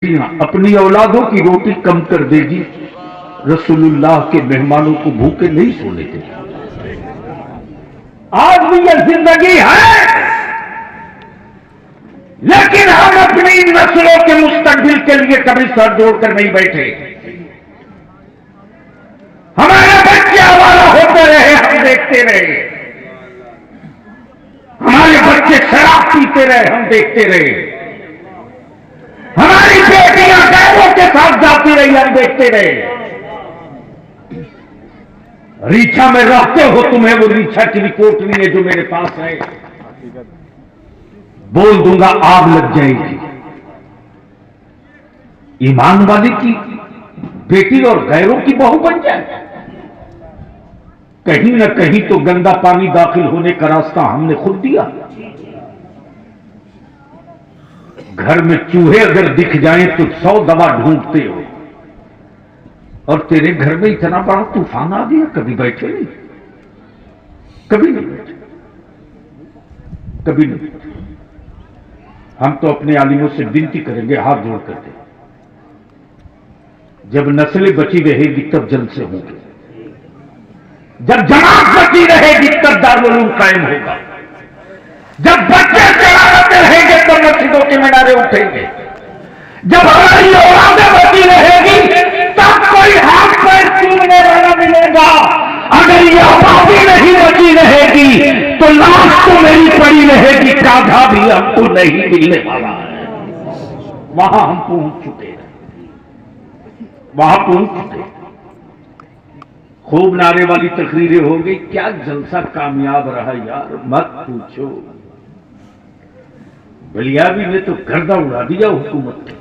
अपनी औलादों की रोटी कम कर देगी, रसूलुल्लाह के मेहमानों को भूखे नहीं सोने देगी। आज भी यह जिंदगी है, लेकिन हम अपनी नस्लों के मुस्तकबिल के लिए कभी सर जोड़कर नहीं बैठे। हमारे बच्चे आवारा होते रहे, हम देखते रहे। हमारे बच्चे शराब पीते रहे, हम देखते रहे। हमारी बेटियां गैरों के साथ जाती रही, हम देखते रहे। रीछा में रहते हो, तुम्हें वो रीछा की रिपोर्ट नहीं है जो मेरे पास है। बोल दूंगा आग लग जाएगी। ईमान वाली की बेटी और गैरों की बहू बन जाए, कहीं ना कहीं तो गंदा पानी दाखिल होने का रास्ता हमने खुद दिया। घर में चूहे अगर दिख जाएं तो 100 दवा ढूंढते हो, और तेरे घर में इतना बड़ा तूफान आ गया, कभी बैठे नहीं, कभी नहीं बैठे, कभी नहीं बैठे। हम तो अपने आलिमों से विनती करेंगे हाथ जोड़ करके, जब नस्लें बची रहेगी तब जलसे होंगे, जब जमात बची रहेगी तब दारुल उलूम कायम होगा, जब बच्चे चलाते रहेंगे तब मस्जिदों के मीनारे उठेंगे, जब हमारी औलादें बची रहेगी तब कोई हाथ पैर चूमने वाला मिलेगा। अगर ये आबादी नहीं बची रहेगी तो लाश तो मेरी पड़ी रहेगी, काधा भी हमको नहीं मिलने वाला है। वहां हम पहुंच चुके हैं, वहां पहुंच चुके। खूब नारे वाली तकरीरें हो गई, क्या जलसा कामयाब रहा यार, मत पूछो। बलियाबी ने तो गर्दा उड़ा दिया हुकूमत ने।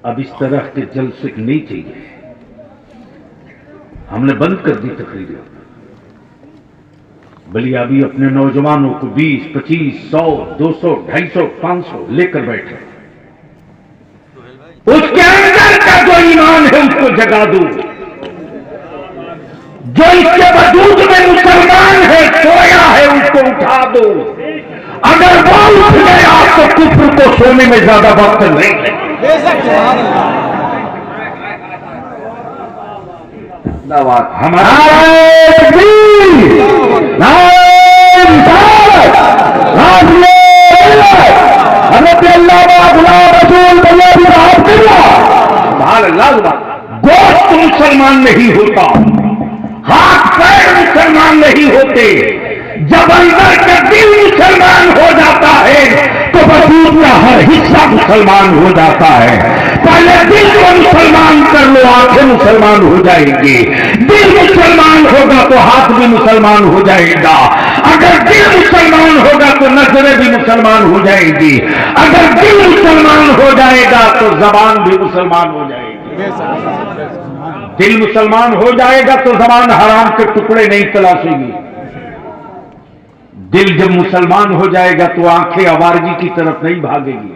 अब इस तरह के जलसे नहीं चाहिए, हमने बंद कर दी तकरीरें। बलियाबी अपने नौजवानों को 20, 25, 100, 200, 250, 500 लेकर बैठे। उसके अंदर का जो ईमान है उसको जगा दो, जो इसके वजूद में मुसलमान है, सोया है, उसको उठा दो। अगर वो उठ गया तो कुफ्र को सोने में ज्यादा वक्त नहीं लगेगा। हमारा गोश्त मुसलमान नहीं होता, हाथ पैर मुसलमान नहीं होते। जब अंदर का दिल मुसलमान हो जाता है तो वजूद का हर हिस्सा मुसलमान हो जाता है। पहले दिल को मुसलमान कर लो, आंखें मुसलमान हो जाएंगी। दिल मुसलमान होगा तो हाथ भी मुसलमान हो जाएगा। अगर दिल मुसलमान होगा तो नजरें भी मुसलमान हो जाएंगी। अगर दिल मुसलमान हो जाएगा तो जबान भी मुसलमान हो जाएगी। दिल मुसलमान हो जाएगा तो जबान हराम के टुकड़े नहीं तलाशेगी। दिल जब मुसलमान हो जाएगा तो आंखें आवारगी की तरफ नहीं भागेगी।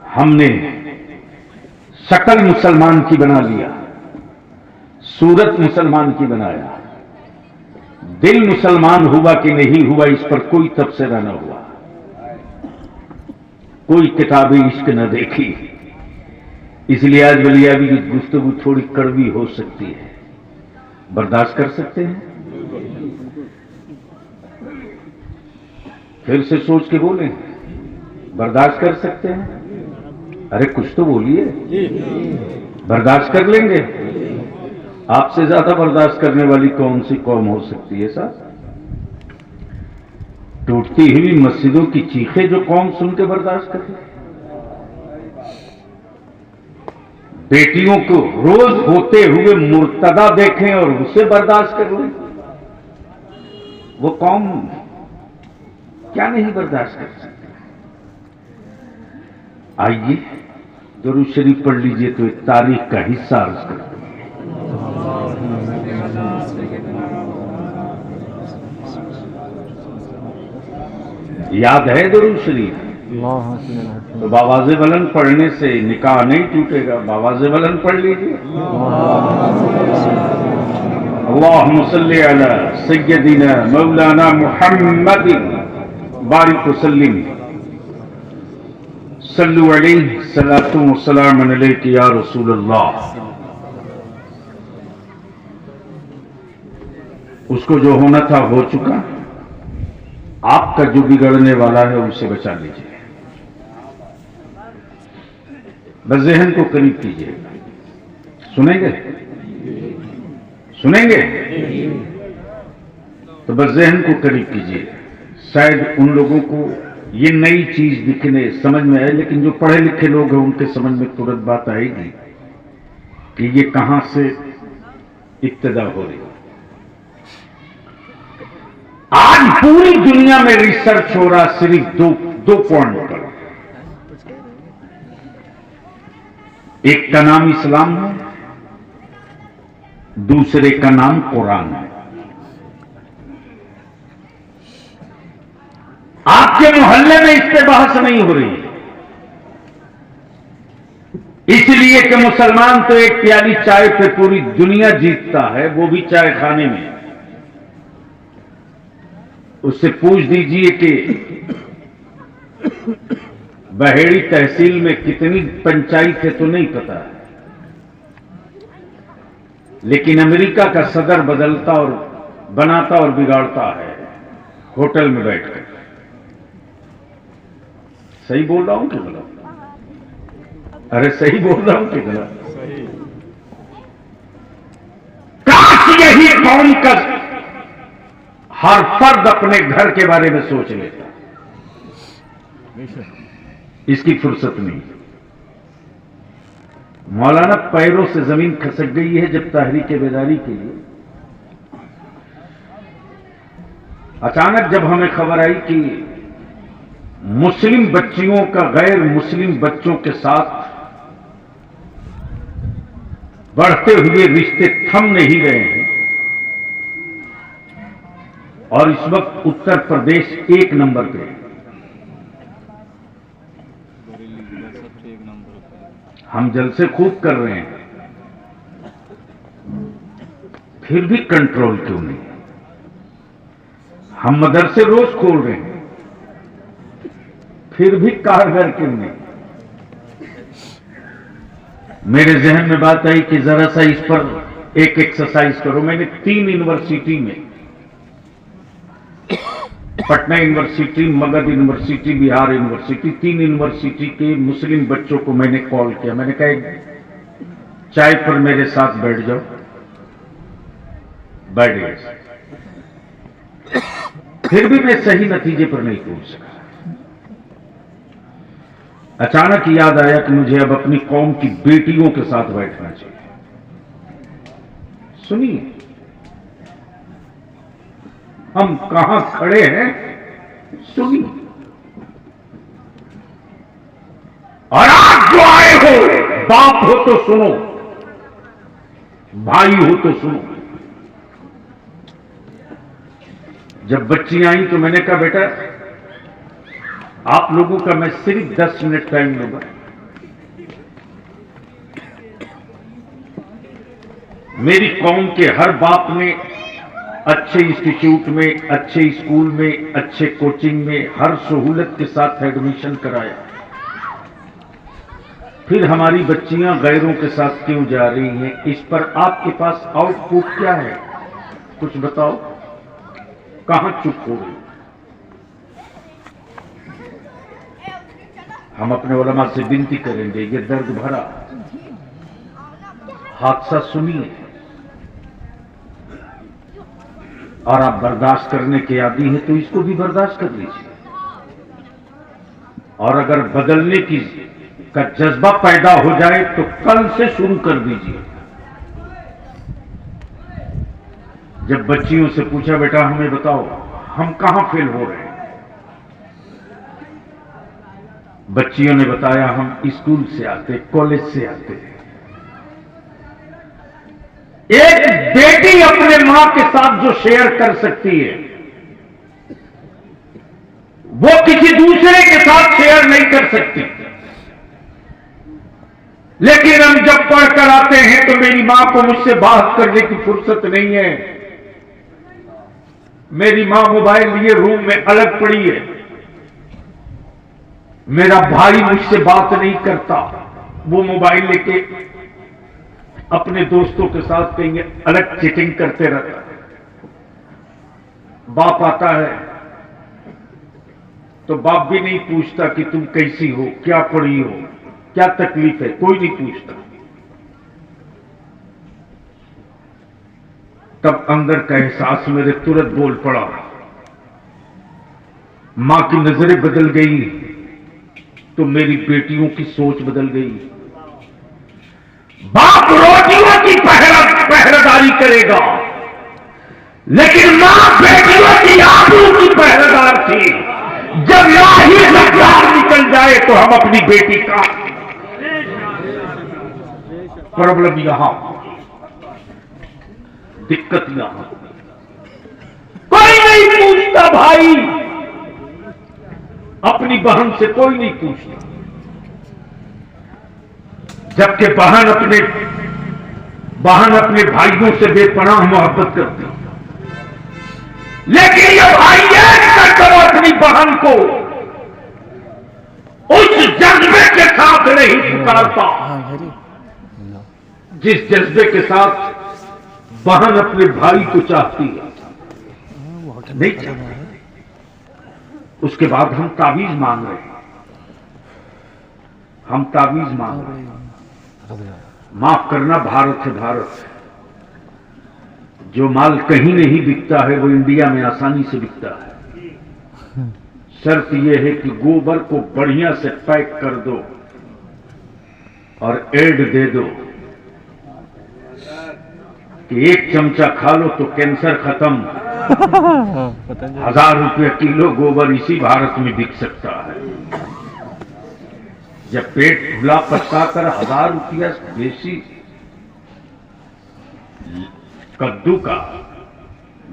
हमने शक्ल मुसलमान की बना लिया, सूरत मुसलमान की बनाया, दिल मुसलमान हुआ कि नहीं हुआ इस पर कोई तबसरा न हुआ, कोई किताबी इश्क न देखी। इसलिए आज बलियाबी की गुफ्तगू थोड़ी कड़वी हो सकती है, बर्दाश्त कर सकते हैं? फिर से सोच के बोलें, बर्दाश्त कर सकते हैं? अरे कुछ तो बोलिए, बर्दाश्त कर लेंगे? आपसे ज्यादा बर्दाश्त करने वाली कौन सी कौम हो सकती है साहब? टूटती हुई मस्जिदों की चीखें जो कौम सुन के बर्दाश्त कर ले? बेटियों को रोज होते हुए मुर्तदा देखें और उसे बर्दाश्त कर लें, वो कौम क्या नहीं बर्दाश्त कर सकते? आइए दुरूद शरीफ पढ़ लीजिए तो एक तारीख का हिस्सा अर्ज करते हैं। याद है दुरूद शरीफ? तो बावाज़े बुलंद पढ़ने से निकाह नहीं टूटेगा, बावाज़े बुलंद पढ़ लीजिए। अल्लाहुम्मा सल्ली अला सय्यदिना मौलाना मुहम्मदिन बारिक वसल्लिम सल्लु अलैहि सलातु व सलाम अलैका या रसूल अल्लाह। उसको जो होना था हो चुका, आपका जो बिगड़ने वाला है उसे बचा लीजिए। बस ज़हन को करीब कीजिए। सुनेंगे? सुनेंगे? तो बस ज़हन को करीब कीजिए। शायद उन लोगों को ये नई चीज दिखने समझ में आए, लेकिन जो पढ़े लिखे लोग हैं उनके समझ में तुरंत बात आएगी कि ये कहां से इब्तिदा हो रही है। आज पूरी दुनिया में रिसर्च हो रहा सिर्फ दो पॉइंट पर। एक का नाम इस्लाम है, दूसरे का नाम कुरान है। आपके मोहल्ले में इस पे बहस नहीं हो रही है, इसलिए कि मुसलमान तो एक प्याली चाय पे पूरी दुनिया जीतता है, वो भी चाय खाने में। उससे पूछ दीजिए कि बहेड़ी तहसील में कितनी पंचायत है तो नहीं पता, लेकिन अमेरिका का सदर बदलता और बनाता और बिगाड़ता है होटल में बैठकर। सही बोल रहा हूं कि गलत? अरे सही बोल रहा हूं कि गलत? काश यही कौम का हर फर्द अपने घर के बारे में सोच लेता। इसकी फुर्सत नहीं। मौलाना पैरों से जमीन खसक गई है जब तहरीक बेदारी के लिए। अचानक जब हमें खबर आई कि मुस्लिम बच्चियों का गैर मुस्लिम बच्चों के साथ बढ़ते हुए रिश्ते थम नहीं रहे हैं, और इस वक्त उत्तर प्रदेश 1 नंबर पे, हम जलसे खूब कर रहे हैं, फिर भी कंट्रोल क्यों नहीं? हम मदरसे रोज खोल रहे हैं, फिर भी कारगर क्यों नहीं? मेरे जहन में बात आई कि जरा सा इस पर एक एक्सरसाइज करो। मैंने 3 यूनिवर्सिटी में, Patna university, Magadh university, Bihar university, 3 university के मुस्लिम बच्चों को मैंने कॉल किया। मैंने कहा चाय पर मेरे साथ बैठ जाओ। बैठ गए। फिर भी मैं सही नतीजे पर नहीं पहुंच सका। अचानक याद आया कि मुझे अब अपनी कौम की बेटियों के साथ बैठना चाहिए। सुनिए, हम कहां खड़े हैं, सुनिए। और आप जो आए हो, बाप हो तो सुनो, भाई हो तो सुनो। जब बच्ची आई तो मैंने कहा बेटा आप लोगों का मैं सिर्फ 10 मिनट टाइम लूंगा। मेरी कौम के हर बाप ने अच्छे इंस्टीट्यूट में, अच्छे स्कूल में, अच्छे कोचिंग में हर सहूलत के साथ एडमिशन कराया। फिर हमारी बच्चियां गैरों के साथ क्यों जा रही हैं? इस पर आपके पास आउटपुट क्या है? कुछ बताओ। कहां चुप हो गई? हम अपने उलमा से विनती करेंगे, ये दर्द भरा हादसा सुनिए, और आप बर्दाश्त करने के आदी हैं तो इसको भी बर्दाश्त कर लीजिए। और अगर बदलने की का जज्बा पैदा हो जाए तो कल से शुरू कर दीजिए। जब बच्चियों से पूछा बेटा हमें बताओ हम कहां फेल हो रहे हैं, बच्चियों ने बताया हम स्कूल से आते, कॉलेज से आते। एक बेटी अपने मां के साथ जो शेयर कर सकती है वो किसी दूसरे के साथ शेयर नहीं कर सकती। लेकिन हम जब पढ़कर आते हैं तो मेरी मां को मुझसे बात करने की फुर्सत नहीं है। मेरी मां मोबाइल लिए रूम में अलग पड़ी है। मेरा भाई मुझसे बात नहीं करता, वो मोबाइल लेके अपने दोस्तों के साथ कहीं अलग चैटिंग करते रहता है। बाप आता है तो बाप भी नहीं पूछता कि तुम कैसी हो, क्या पढ़ी हो, क्या तकलीफ है, कोई नहीं पूछता। तब अंदर का एहसास मेरे तुरंत बोल पड़ा। मां की नजरें बदल गई तो मेरी बेटियों की सोच बदल गई। बाप रोटियों की पहरेदारी करेगा, लेकिन मां बेटियों की आंखों की पहरेदार थी। जब लाही रफ्तार निकल जाए तो हम अपनी बेटी का प्रॉब्लम यहां, दिक्कत यहां। कोई नहीं पूछता भाई, अपनी बहन से कोई नहीं पूछता, जबकि बहन अपने भाइयों से बेपनाह मोहब्बत करती। लेकिन ये भाई एक करके अपनी बहन को उस जज्बे के साथ नहीं पुकारता जिस जज्बे के साथ बहन अपने भाई को चाहती है, नहीं चाहती। उसके बाद हम तावीज मांग रहे हैं, हम तावीज मांग रहे हैं। माफ करना, भारत है भारत। जो माल कहीं नहीं बिकता है वो इंडिया में आसानी से बिकता है। शर्त यह है कि गोबर को बढ़िया से पैक कर दो और एड दे दो कि 1 चमचा खा लो तो कैंसर खत्म। 1000 रुपये किलो गोबर इसी भारत में बिक सकता है। जब पेट खुला पचकाकर 1000 रुपया देसी कद्दू का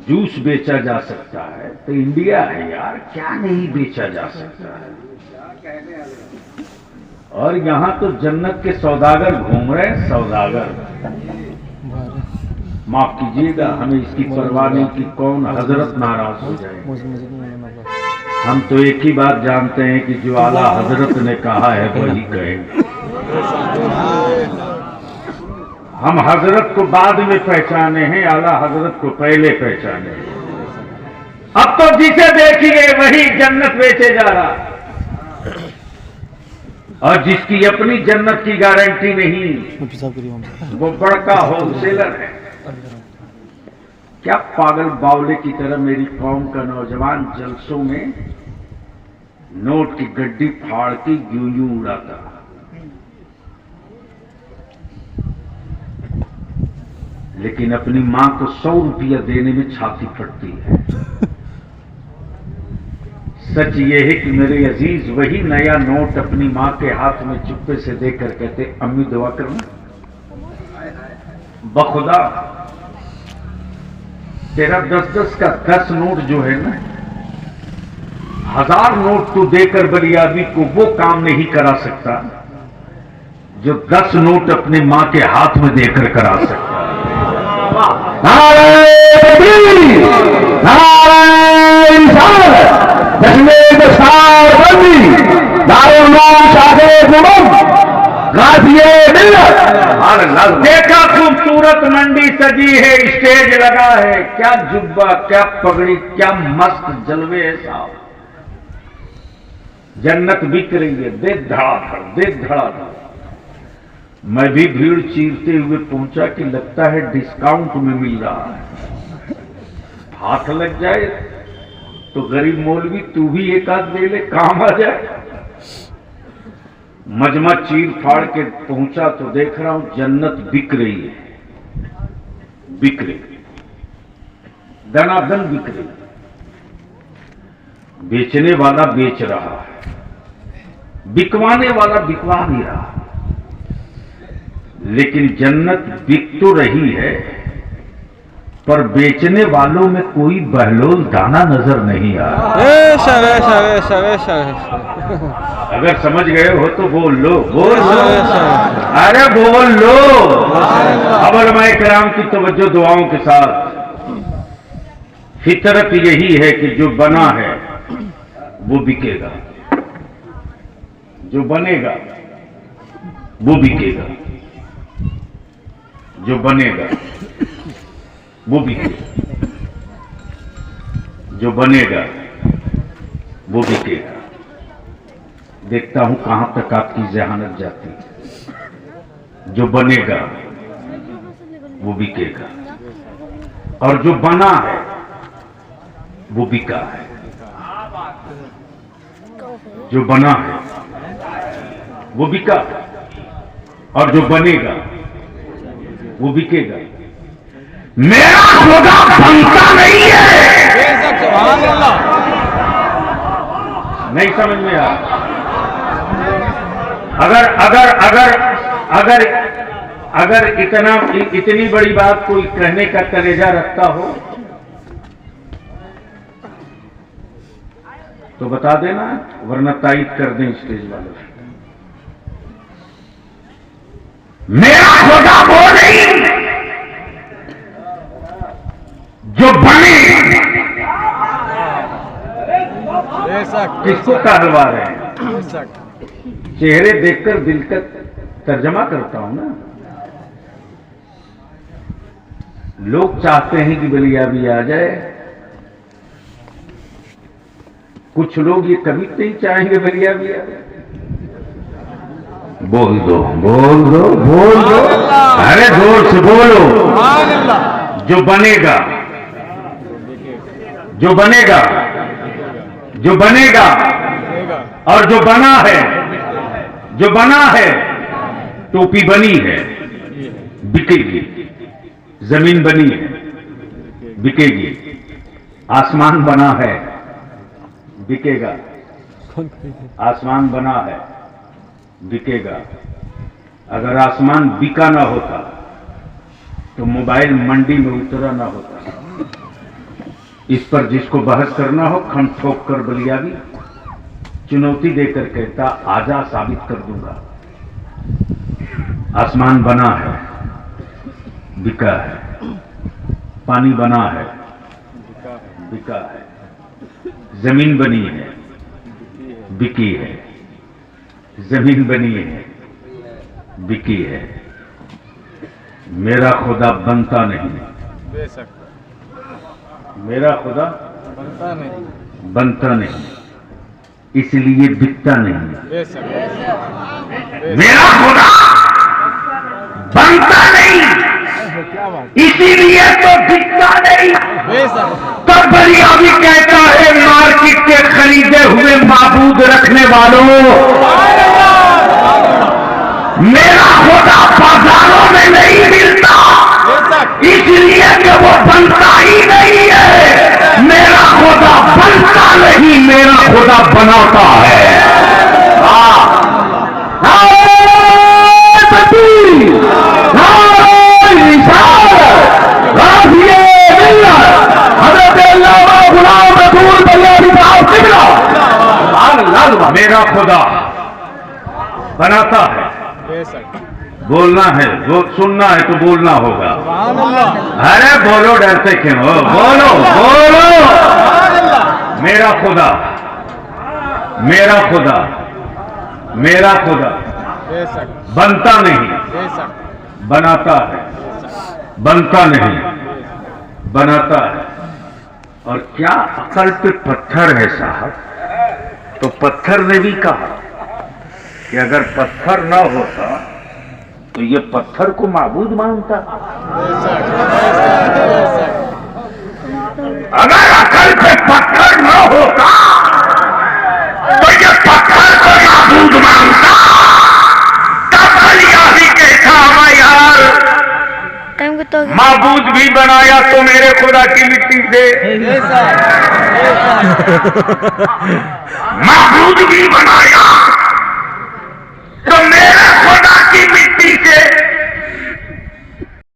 जूस बेचा जा सकता है तो इंडिया है यार, क्या नहीं बेचा जा सकता है। और यहां तो जन्नत के सौदागर घूम रहे हैं, सौदागर। माफ कीजिएगा, हमें इसकी परवाह नहीं कि कौन हजरत नाराज हो जाए। हम तो एक ही बात जानते हैं कि जो आला हजरत ने कहा है वही कहेंगे। हम हजरत को बाद में पहचाने हैं, आला हजरत को पहले पहचाने हैं। अब तो जिसे देखिए वही जन्नत बेचे जा रहा, और जिसकी अपनी जन्नत की गारंटी नहीं वो बड़का होलसेलर है। क्या पागल बावले की तरह मेरी कौम का नौजवान जलसों में नोट की गड्डी फाड़ के यूं उड़ाता। लेकिन अपनी मां को 100 रुपया देने में छाती फटती है। सच ये है कि मेरे अजीज वही नया नोट अपनी मां के हाथ में चुप्पे से देकर कहते, अम्मी दुआ करना, बखुदा तेरा 10-10 का 10 नोट जो है ना, 1000 नोट तू देकर बलियाबी को वो काम नहीं करा सकता जो 10 नोट अपने मां के हाथ में देकर करा सकता है। देखा खूबसूरत मंडी सजी है, स्टेज लगा है, क्या जुब्बा, क्या पगड़ी, क्या मस्त जलवे है साहब। जन्नत बिक रही है, देख धड़ाधड़, देख धड़ाधड़। मैं भी भीड़ चीरते हुए पहुंचा कि लगता है डिस्काउंट में मिल रहा है। हाथ लग जाए तो गरीब मौलवी तू भी एक आध ले ले, काम आ जाए। मजमा चीर फाड़ के पहुंचा तो देख रहा हूं जन्नत बिक रही है, बिक रही, दनादन बिक रही। बेचने वाला बेच रहा है, बिकवाने वाला बिकवा नहीं रहा। लेकिन जन्नत बिक तो रही है पर बेचने वालों में कोई बहलोल दाना नजर नहीं आ रहा। अगर समझ गए हो तो बोल लो, बोल लो, अरे बोल लो। अब उलमाए किराम की तवज्जो दुआओं के साथ, फितरत यही है कि जो बना है वो बिकेगा। जो बनेगा वो बिकेगा, जो बनेगा वो बिकेगा, जो बनेगा वो बिकेगा। देखता हूं कहां तक आपकी जहानत जाती है। जो बनेगा वो बिकेगा, और जो बना है वो बिका है। जो बना है वो बिका, और जो बनेगा वो बिकेगा। मेरा खुदा बनता नहीं है। नहीं समझ में आ? अगर इतनी बड़ी बात कोई कहने का कलेजा रखता हो तो बता देना, वरना तायद कर दें स्टेज वालों। मेरा खुदा वो नहीं जो बने। किसको कहलवा रहे हैं? चेहरे देखकर दिल का तर्जमा करता हूं ना। लोग चाहते हैं कि बलिया भी आ जाए, कुछ लोग ये कभी नहीं चाहेंगे बलिया भी आ जाए। बोल दो बोल दो बोल दो, अरे जोर से बोलो। जो बनेगा, जो बनेगा, जो बनेगा, और जो बना है, जो बना है, टोपी बनी है, बिकेगी। जमीन बनी है, बिकेगी। आसमान बना है, बिकेगा। आसमान बना है, बिकेगा। अगर आसमान बिका ना होता तो मोबाइल मंडी में उतरा ना होता। इस पर जिसको बहस करना हो खम ठोक कर बलियावी चुनौती देकर कहता, आजा साबित कर दूंगा। आसमान बना है, बिका है। पानी बना है, बिका है। जमीन बनी है, बिकी है। जमीन बनी है, बिकी है। मेरा खुदा बनता नहीं, मेरा खुदा बनता नहीं, इसलिए बिकता नहीं। मेरा खुदा बनता नहीं, इसीलिए तो बिकता नहीं। तब बलिया भी कहता है, मार्केट के खरीदे हुए माबूद रखने वालों, मेरा खुदा बाजारों में नहीं मिलता, इसलिए कि वो बनता ही नहीं है। मेरा खुदा बनता नहीं, मेरा खुदा बनाता है। मेरा खुदा बनाता है। बोलना है, सुनना है तो बोलना होगा। अरे बोलो, डरते क्यों हो? बोलो बोलो। मेरा खुदा, मेरा खुदा, मेरा खुदा बनता नहीं, बनाता है। बनता नहीं, बनाता है। और क्या अकल पे पत्थर है साहब। तो पत्थर ने भी कहा कि अगर पत्थर ना होता तो ये पत्थर को माबूद मानता। अगर अकल पे पत्थर ना होता तो ये पत्थर को माबूद मानता। तब बलिया भी कहता, मैं यार माबूद भी बनाया तो मेरे खुदा की मिट्टी से, माबूद भी बनाया तो मेरे खुदा की मिट्टी